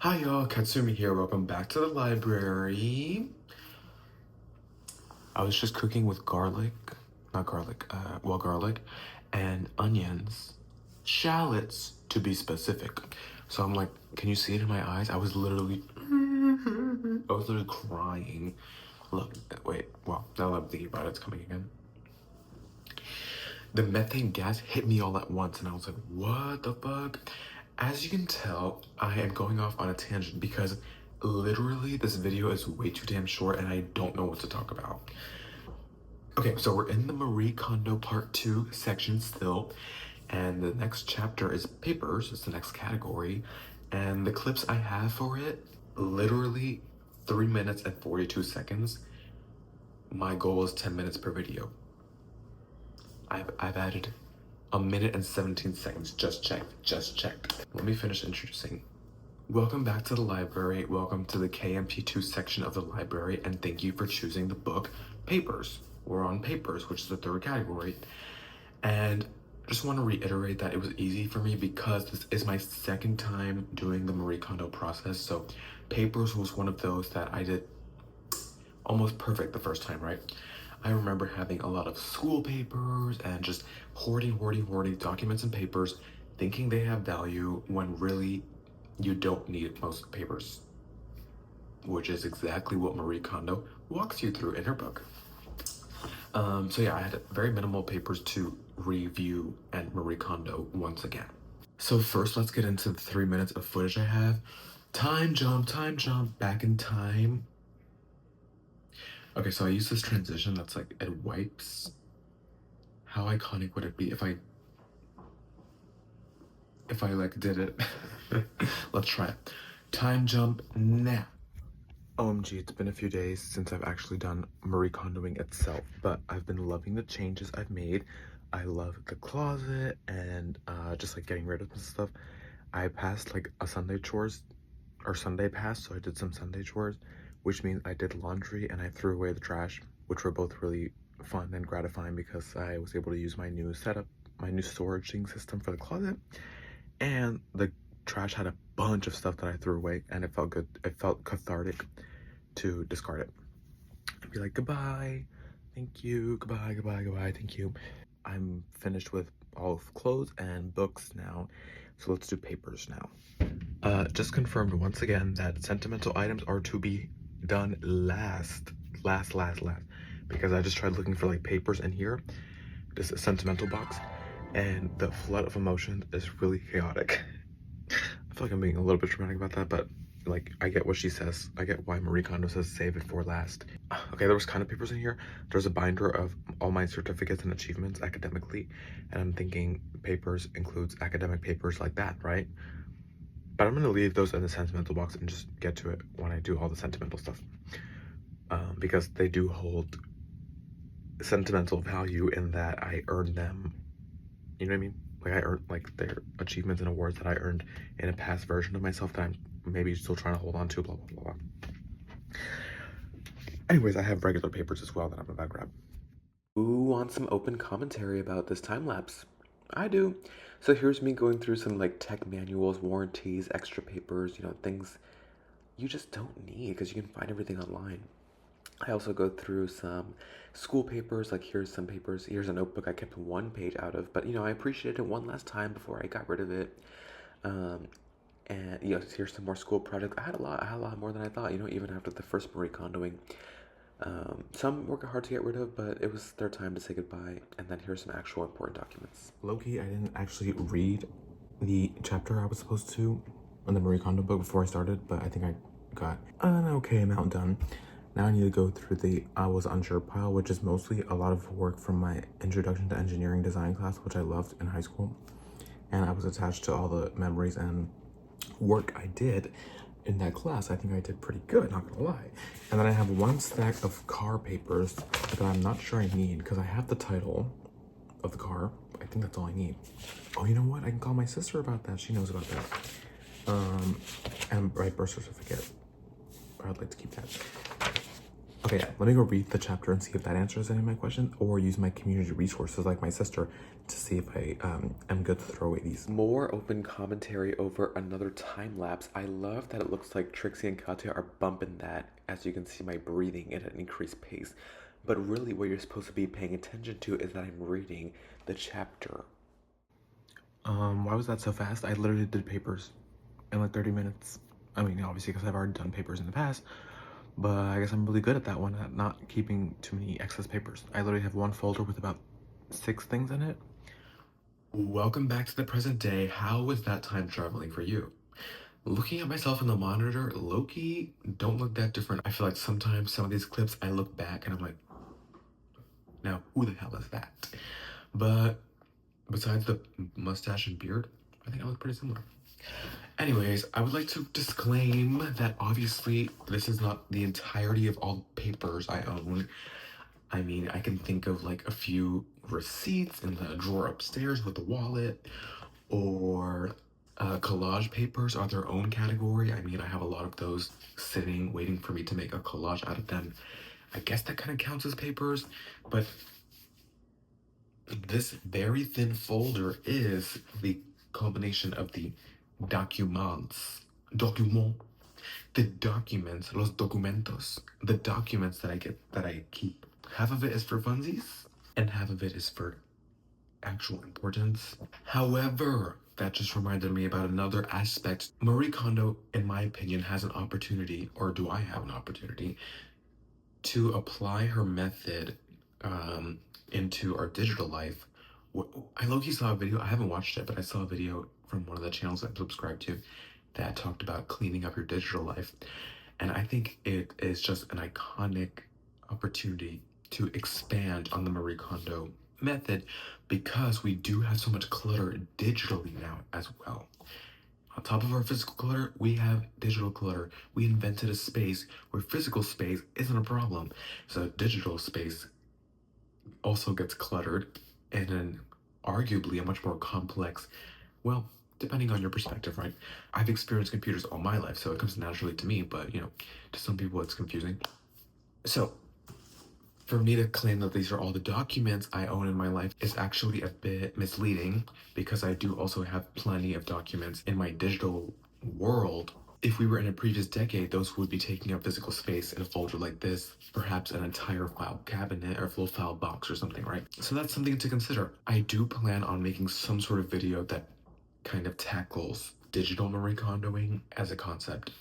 Hi y'all, Katsumi here. Welcome back to the library. I was just cooking with garlic, not garlic, garlic and onions, shallots to be specific. So I'm like, can you see it in my eyes? I was literally crying. Look, wait, well, now that I'm thinking about it, it's coming again. The methane gas hit me all at once and I was like, what the fuck? As you can tell, I am going off on a tangent because literally this video is way too damn short and I don't know what to talk about. Okay, so we're in the Marie Kondo part 2 section still, and the next chapter is papers. It's the next category, and the clips I have for it, literally 3 minutes and 42 seconds. My goal is 10 minutes per video. I've added 1 minute and 17 seconds. Just checked. Let me finish introducing. Welcome back to the library. Welcome to the KMP2 section of the library, and thank you for choosing the book Papers. We're on Papers, which is the third category. And I just want to reiterate that it was easy for me because this is my second time doing the Marie Kondo process. So Papers was one of those that I did almost perfect the first time, right? I remember having a lot of school papers and just hoarding documents and papers, thinking they have value when really you don't need most papers, which is exactly what Marie Kondo walks you through in her book. So yeah, I had very minimal papers to review and Marie Kondo once again. So first, let's get into the 3 minutes of footage I have. Time jump, back in time. Okay, so I use this transition that's like, it wipes. How iconic would it be if I like did it? Let's try it. Time jump now. OMG, it's been a few days since I've actually done Marie Kondoing itself, but I've been loving the changes I've made. I love the closet and just like getting rid of some stuff. I passed like a Sunday chores or Sunday pass, so I did some Sunday chores, which means I did laundry and I threw away the trash, which were both really fun and gratifying because I was able to use my new setup, my new storaging system for the closet, and the trash had a bunch of stuff that I threw away and it felt good. It felt cathartic to discard it and be like, goodbye, thank you, goodbye, thank you. I'm finished with all of clothes and books now, so let's do papers now. Just confirmed once again that sentimental items are to be done last, because I just tried looking for like papers in here, this sentimental box, and the flood of emotions is really chaotic. I feel like I'm being a little bit dramatic about that, but like, I get what she says. I get why Marie Kondo says save it for last. Okay, there was kind of papers in here. There's a binder of all my certificates and achievements academically, and I'm thinking papers includes academic papers like that, right? But I'm gonna leave those in the sentimental box and just get to it when I do all the sentimental stuff, because they do hold sentimental value in that I earned them. You know what I mean? Like, I earned like their achievements and awards that I earned in a past version of myself that I'm maybe still trying to hold on to, blah blah blah. Anyways, I have regular papers as well that I'm about to grab. Who wants some open commentary about this time lapse? I do. So here's me going through some like tech manuals, warranties, extra papers, you know, things you just don't need because you can find everything online. I also go through some school papers, like here's some papers, here's a notebook I kept one page out of, but you know, I appreciated it one last time before I got rid of it. And you know, here's some more school projects. I had a lot more than I thought, you know, even after the first Marie Kondoing. Some were hard to get rid of, but it was their time to say goodbye. And then here's some actual important documents. Lowkey, I didn't actually read the chapter I was supposed to in the Marie Kondo book before I started, but I think I got an okay amount done. Now I need to go through the I was unsure pile, which is mostly a lot of work from my introduction to engineering design class, which I loved in high school. And I was attached to all the memories and work I did in that class. I think I did pretty good, not gonna lie. And then I have one stack of car papers that I'm not sure I need because I have the title of the car. I think that's all I need. Oh, you know what? I can call my sister about that. She knows about that. And my birth certificate. I'd like to keep that. Okay, yeah, let me go read the chapter and see if that answers any of my questions, or use my community resources like my sister to see if I am good to throw away these. More open commentary over another time lapse. I love that it looks like Trixie and Katya are bumping that. As you can see, my breathing at an increased pace. But really, what you're supposed to be paying attention to is that I'm reading the chapter. Why was that so fast? I literally did papers in like 30 minutes. I mean, obviously, because I've already done papers in the past, but I guess I'm really good at that one, at not keeping too many excess papers. I literally have one folder with about 6 things in it. Welcome back to the present day. How was that time traveling for you? Looking at myself in the monitor, low-key, don't look that different. I feel like sometimes some of these clips, I look back and I'm like, now who the hell is that? But besides the mustache and beard, I think I look pretty similar. Anyways, I would like to disclaim that obviously this is not the entirety of all papers I own. I mean, I can think of like a few receipts in the drawer upstairs with the wallet, or collage papers are their own category. I mean, I have a lot of those sitting, waiting for me to make a collage out of them. I guess that kind of counts as papers, but this very thin folder is the combination of the documents, the documents, los documentos, the documents that I keep. Half of it is for funsies, and half of it is for actual importance. However, that just reminded me about another aspect. Marie Kondo, in my opinion, has an opportunity, or do I have an opportunity, to apply her method into our digital life. I low-key saw a video, I haven't watched it, but I saw a video from one of the channels I'm subscribed to that talked about cleaning up your digital life. And I think it is just an iconic opportunity to expand on the Marie Kondo method, because we do have so much clutter digitally now as well. On top of our physical clutter, we have digital clutter. We invented a space where physical space isn't a problem. So digital space also gets cluttered in an arguably a much more complex, well, depending on your perspective, right? I've experienced computers all my life, so it comes naturally to me, but you know, to some people it's confusing. So for me to claim that these are all the documents I own in my life is actually a bit misleading, because I do also have plenty of documents in my digital world. If we were in a previous decade, those would be taking up physical space in a folder like this, perhaps an entire file cabinet or full file box or something, right? So that's something to consider. I do plan on making some sort of video that kind of tackles digital Marie Kondoing as a concept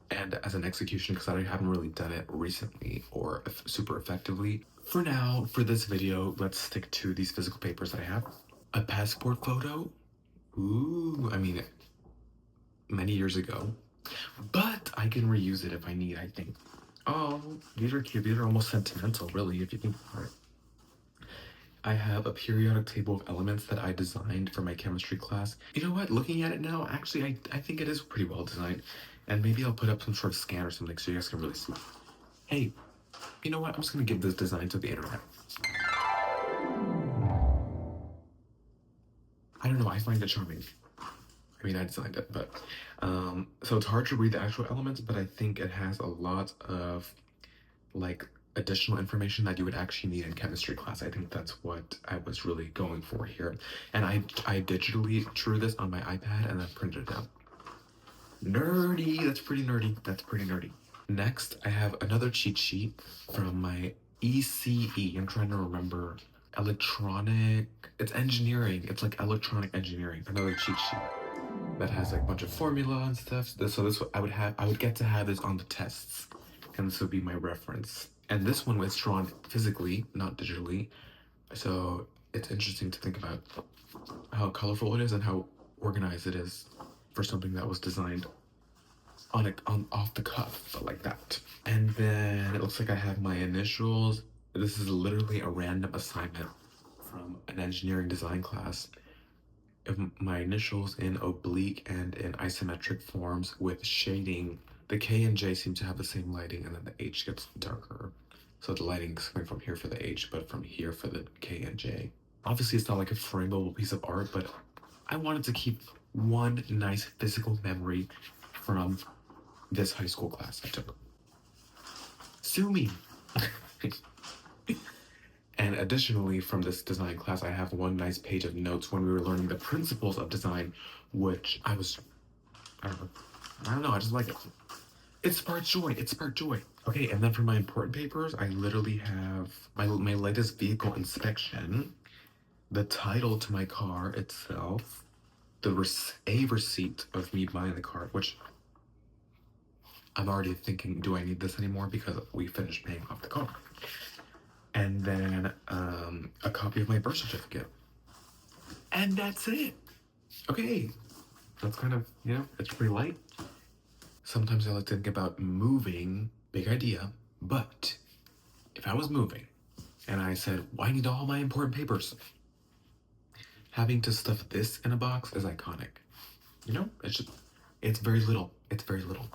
and as an execution, because I haven't really done it recently or super effectively. For now, for this video, let's stick to these physical papers that I have. A passport photo. Ooh, I mean, many years ago, but I can reuse it if I need, I think. Oh, these are cute. These are almost sentimental, really, if you think about it. I have a periodic table of elements that I designed for my chemistry class. You know what? Looking at it now, actually, I think it is pretty well designed. And maybe I'll put up some sort of scan or something so you guys can really see. Hey, you know what? I'm just gonna give this design to the internet. I don't know, I find it charming. I mean, I designed it, but so it's hard to read the actual elements, but I think it has a lot of like additional information that you would actually need in chemistry class. I think that's what I was really going for here. And I digitally drew this on my iPad and then printed it out. Nerdy, that's pretty nerdy. That's pretty nerdy. Next, I have another cheat sheet from my ECE. I'm trying to remember. Electronic, it's engineering. It's like electronic engineering. Another cheat sheet that has like a bunch of formula and stuff. So this I would get to have this on the tests, and this would be my reference. And this one was drawn physically, not digitally. So it's interesting to think about how colorful it is and how organized it is for something that was designed on off the cuff, but like that. And then it looks like I have my initials. This is literally a random assignment from an engineering design class. My initials in oblique and in isometric forms with shading. The K and J seem to have the same lighting, and then the H gets darker. So the lighting's coming from here for the H, but from here for the K and J. Obviously, it's not like a frameable piece of art, but I wanted to keep one nice physical memory from this high school class I took. Sue me. And additionally, from this design class, I have one nice page of notes when we were learning the principles of design, which I don't know, I just like it. It sparked joy. It sparked joy. Okay, and then for my important papers, I literally have my latest vehicle inspection, the title to my car itself, a receipt of me buying the car, which I'm already thinking, do I need this anymore? Because we finished paying off the car. And then a copy of my birth certificate. And that's it. Okay, that's kind of, it's pretty light. Sometimes I like to think about moving, big idea, but if I was moving and I said, well, I need all my important papers, having to stuff this in a box is iconic. It's very little. It's very little.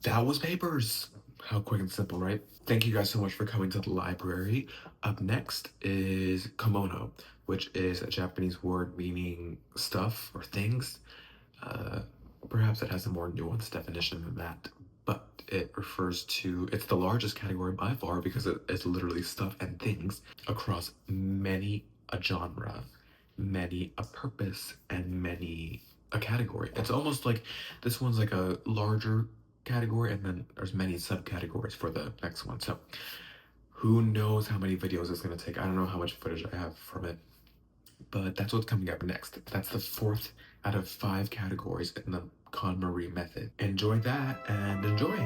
That was papers. How quick and simple, right? Thank you guys so much for coming to the library. Up next is kimono, which is a Japanese word meaning stuff or things. Perhaps it has a more nuanced definition than that, but it refers to, it's the largest category by far because it's literally stuff and things across many a genre, many a purpose, and many a category. It's almost like this one's like a larger category and then there's many subcategories for the next one. So who knows how many videos it's going to take. I don't know how much footage I have from it, but that's what's coming up next. That's the 4th out of 5 categories in the KonMari method. Enjoy that and enjoy.